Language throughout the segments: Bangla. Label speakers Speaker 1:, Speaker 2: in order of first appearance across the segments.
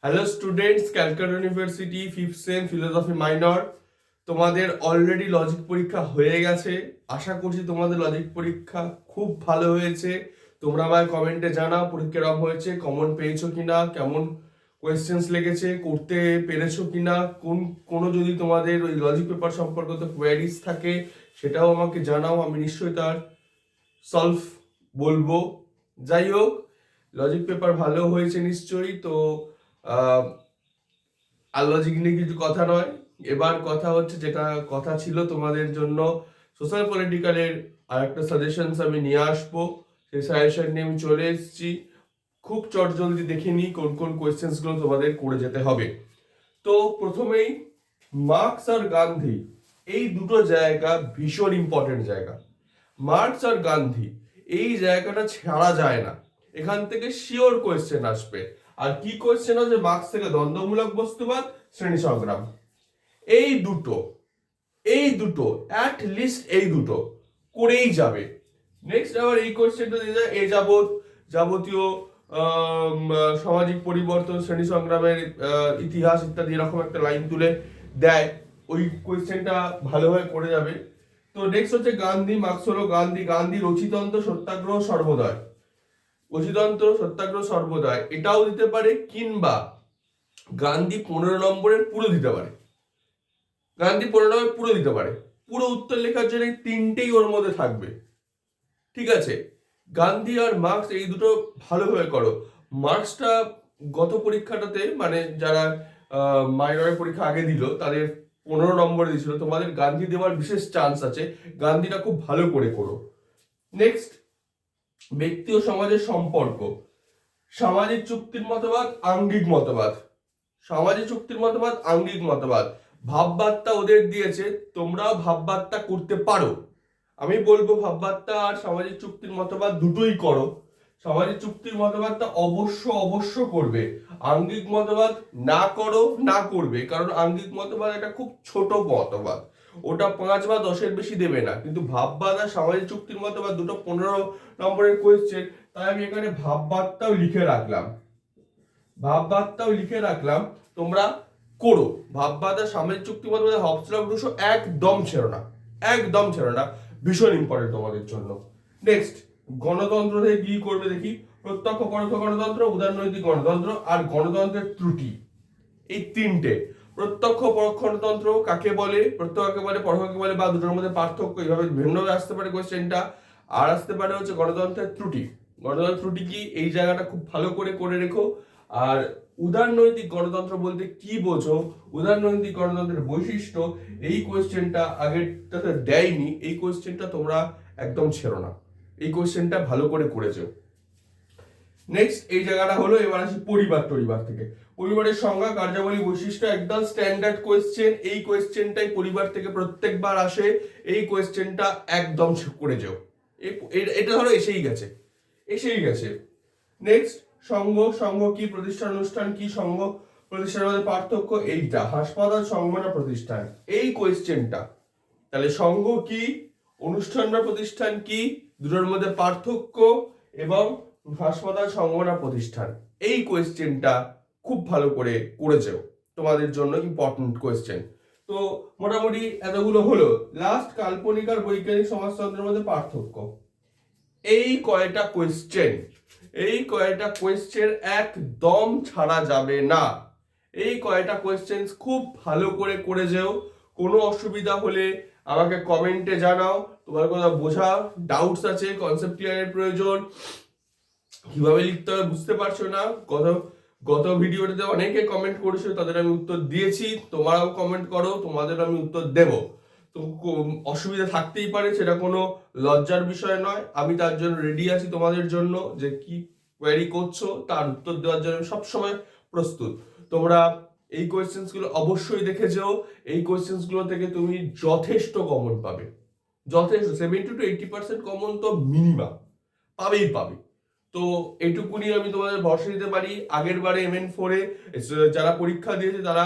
Speaker 1: Hello students, Calcutta university fifth same philosophy minor. তোমাদের অলরেডি লজিক পরীক্ষা হয়ে গেছে। আশা করছি তোমাদের লজিক পরীক্ষা খুব ভালো হয়েছে। তোমরা আমায় কমেন্টে জানাও পরীক্ষা কেমন হয়েছে, কমন পেয়েছো কিনা, কেমন কোয়েশ্চেন্স লেগেছে, করতে পেরেছো কিনা, কোনো যদি তোমাদের ওই লজিক পেপার সম্পর্কিত কোয়ারিজ থাকে সেটাও আমাকে জানাও, আমি নিশ্চয়ই তার সলভ বলবো। যাই হোক, লজিক পেপার ভালো হয়েছে নিশ্চয়ই। তো আহ, আর লজিক নিয়ে কিছু কথা নয়, এবার কথা হচ্ছে যেটা কথা ছিল তোমাদের জন্য সোশ্যাল পলিটিক্যালের আর একটা সাজেশনস আমি নিয়ে আসবো। সেই সাজেশন নিয়ে আমি চলে এসেছি। খুব চটজলদি দেখে নিই কোন কোন কোয়েশ্চেন্স গুলো তোমাদের করে যেতে হবে। তো প্রথমেই মার্কস আর গান্ধী, এই দুটো জায়গা ভীষণ ইম্পর্টেন্ট জায়গা। মার্কস আর গান্ধী এই জায়গাটা ছাড়া যায় না, এখান থেকে শিওর কোয়েশ্চেন আসবে। আর কি কোয়েশ্চেন আছে? মার্কস থেকে দ্বন্দ্বমূলক বস্তুবাদ, শ্রেণী সংগ্রাম, এই দুটো অ্যাট লিস্ট এই দুটো করেই যাবে। নেক্সট আবার এই কোয়েশ্চেনটা দিয়ে যায় যাবতীয় সামাজিক পরিবর্তন, শ্রেণী সংগ্রামের ইতিহাস ইত্যাদি এরকম একটা লাইন তুলে দেয়। ওই কোয়েশ্চেনটা ভালোভাবে করে যাবে। তো নেক্সট হচ্ছে গান্ধী। মার্কস হলো গান্ধী রচিতন্ত্র সত্যাগ্রহ সর্বদয়, রচিতন্ত্র সত্যাগ্রহ সর্বদয় এটাও দিতে পারে, কিংবা গান্ধী 15 নম্বরের পুরো দিতে পারে। পুরো উত্তর লেখার জন্য এই তিনটেই ওর মধ্যে থাকবে। ঠিক আছে, গান্ধী আর মার্কস এই দুটো ভালোভাবে করো। মার্কসটা গত পরীক্ষাটাতে মানে যারা মাইনরের পরীক্ষা আগে দিল তাদের 15 নম্বর দিয়েছিল, তোমাদের গান্ধী দেওয়ার বিশেষ চান্স আছে। গান্ধীটা খুব ভালো করে করো। নেক্সট, ব্যক্তি ও সমাজের সম্পর্ক, সামাজিক চুক্তির মতবাদ, আঙ্গিক মতবাদ। সামাজিক চুক্তির মতবাদ, আঙ্গিক মতবাদ, ভাববার্তা ওদের দিয়েছে, তোমরাও ভাববার্তা করতে পারো। আমি বলবো ভাববার্তা আর সামাজিক চুক্তির মতবাদ দুটোই করো। সামাজিক চুক্তির মতবাদটা অবশ্য করবে। আঙ্গিক মতবাদ না করো না করবে, কারণ আঙ্গিক মতবাদ একটা খুব ছোট মতবাদ, ওটা 5 বা 10-এর বেশি দেবে না। কিন্তু ভাববাদ আর সামাজিক চুক্তির মতবাদ দুটো 15 নম্বরের কোয়েশ্চেন, তাই আমি এখানে ভাববাদটাও লিখে রাখলাম। তোমরা করো। ভাববাদ আর সামাজিক চুক্তি মতবাদ হবসলক রুশো একদম ছেড়ো না, ভীষণ ইম্পর্টেন্ট তোমাদের জন্য। নেক্সট, গণতন্ত্র থেকে কি করবে দেখি। প্রত্যক্ষ পরোক্ষ গণতন্ত্র, উদারনৈতিক গণতন্ত্র আর গণতন্ত্রের ত্রুটি, এই তিনটে। প্রত্যক্ষ পরোক্ষ গণতন্ত্র কাকে বলে, প্রত্যক্ষ কাকে বলে, পরোক্ষ কাকে বলে, বা দুটোর মধ্যে পার্থক্য, এইভাবে ভিন্নভাবে আসতে পারে কোয়েশ্চেনটা। আর আসতে পারে হচ্ছে গণতন্ত্রের ত্রুটি। গণতন্ত্রের ত্রুটি কি, এই জায়গাটা খুব ভালো করে রেখো। আর উদারনৈতিক গণতন্ত্র বলতে কি বোঝো, উদারনৈতিক গণতন্ত্রের বৈশিষ্ট্য, এই কোয়েশ্চেনটা আগেরটাতে দেয়নি, এই কোয়েশ্চেনটা তোমরা একদম ছেড়ো না, এই কোয়েশ্চেনটা ভালো করে করেছো। নেক্সট এই জায়গাটা হলো, এবার আসি পরিবার থেকে। পরিবারের সংজ্ঞা, কার্যাবলী, বৈশিষ্ট্য, একদম স্ট্যান্ডার্ড কোয়েশ্চেন। এই কোয়েশ্চেনটাই পরিবার থেকে প্রত্যেকবার আসে, এই কোয়েশ্চেনটা একদম করে যাও। এটা ধরো এসেই গেছে। নেক্সট, সংঘ কি, প্রতিষ্ঠান অনুষ্ঠান কি, সংঘ প্রতিষ্ঠানের মধ্যে পার্থক্য, এইটা হাসপাতাল, সংঘ না প্রতিষ্ঠান, এই কোয়েশ্চেনটা। তাহলে সংঘ কি, অনুষ্ঠান বা প্রতিষ্ঠান কি, দুটোর মধ্যে পার্থক্য, এবং হাসপাতাল, সংঘ না প্রতিষ্ঠান, এই কোয়েশ্চেনটা খুব ভালো করে যাও, তোমাদের জন্য ইম্পর্টেন্ট কোয়েশ্চেন। তো মোটামুটি এতগুলো হলো। লাস্ট, কাল্পনিক আর বৈজ্ঞানিক সমাজতন্ত্রের মধ্যে পার্থক্য, এই কয়টা কোয়েশ্চেন একদম ছাড়া যাবে না। এই কয়টা কোয়েশ্চেন খুব ভালো করে যেও। কোনো অসুবিধা হলে আমাকে কমেন্টে জানাও, তোমার কথা বোঝা ডাউটস আছে, কনসেপ্ট ক্লিয়ারের প্রয়োজন, কিভাবে লিখতে হবে বুঝতে পারছো না। গত ভিডিওটাতে অনেকে কমেন্ট করেছো, তাদের আমি উত্তর দিয়েছি, তোমরাও কমেন্ট করো, তোমাদের আমি উত্তর দেব। তো অসুবিধা থাকতেই পারে, সেটা কোনো লজ্জার বিষয় নয়। আমি তার জন্য রেডি আছি, তোমাদের জন্য যে কি কোয়েরি করছো তার উত্তর দেওয়ার জন্য আমি সবসময় প্রস্তুত। তোমরা এই কোয়েশ্চেন্স গুলো অবশ্যই দেখে যেও। এই কোয়েশ্চেন্স গুলো থেকে তুমি যথেষ্ট কমন পাবে, যথেষ্ট 70-80% কমন তো মিনিমাম পাবে। তো এইটুকুনি আমি তোমাদের ভরসা দিতে পারি। আগের বারে MN4-এ যারা পরীক্ষা দিয়েছে তারা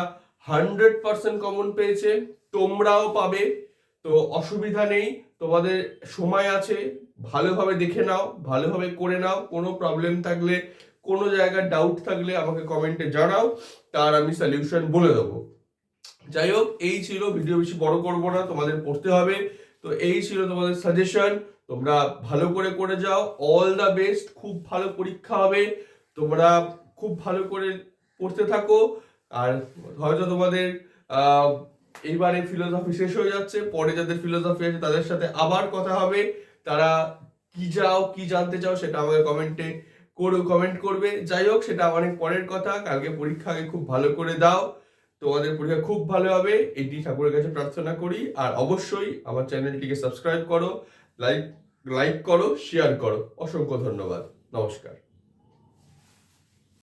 Speaker 1: 100% কমন পেয়েছে, তোমরাও পাবে। তো অসুবিধা নেই, তোমাদের সময় আছে, ভালোভাবে দেখে নাও, ভালোভাবে করে নাও। কোনো প্রবলেম থাকলে কোনো জায়গায় ডাউট থাকলে আমাকে কমেন্টে জানাও, তার আমি সলিউশন বলে দেবো। যাই হোক, এই ছিল ভিডিও, বেশি বড় করব না, তোমাদের পড়তে হবে। তো এই ছিল তোমাদের সাজেশন, তোমরা ভালো করে করে যাও। অল দ্য বেস্ট, খুব ভালো পরীক্ষা হবে, তোমরা খুব ভালো করে পড়তে থাকো। আর হয়তো তোমাদের এইবারে ফিলোসফি শেষ হয়ে যাচ্ছে, পরে যাদের ফিলোসফি আছে তাদের সাথে আবার কথা হবে। তারা কি চাও, কি জানতে চাও, সেটা আমাকে কমেন্ট করবে। যাই হোক, সেটা অনেক পরের কথা। কালকে পরীক্ষা আগে খুব ভালো করে দাও, তোমাদের পরীক্ষা খুব ভালো হবে, এটি ঠাকুরের কাছে প্রার্থনা করি। আর অবশ্যই আমার চ্যানেলটিকে সাবস্ক্রাইব করো, লাইক করো, শেয়ার করো। অসংখ্য ধন্যবাদ, নমস্কার।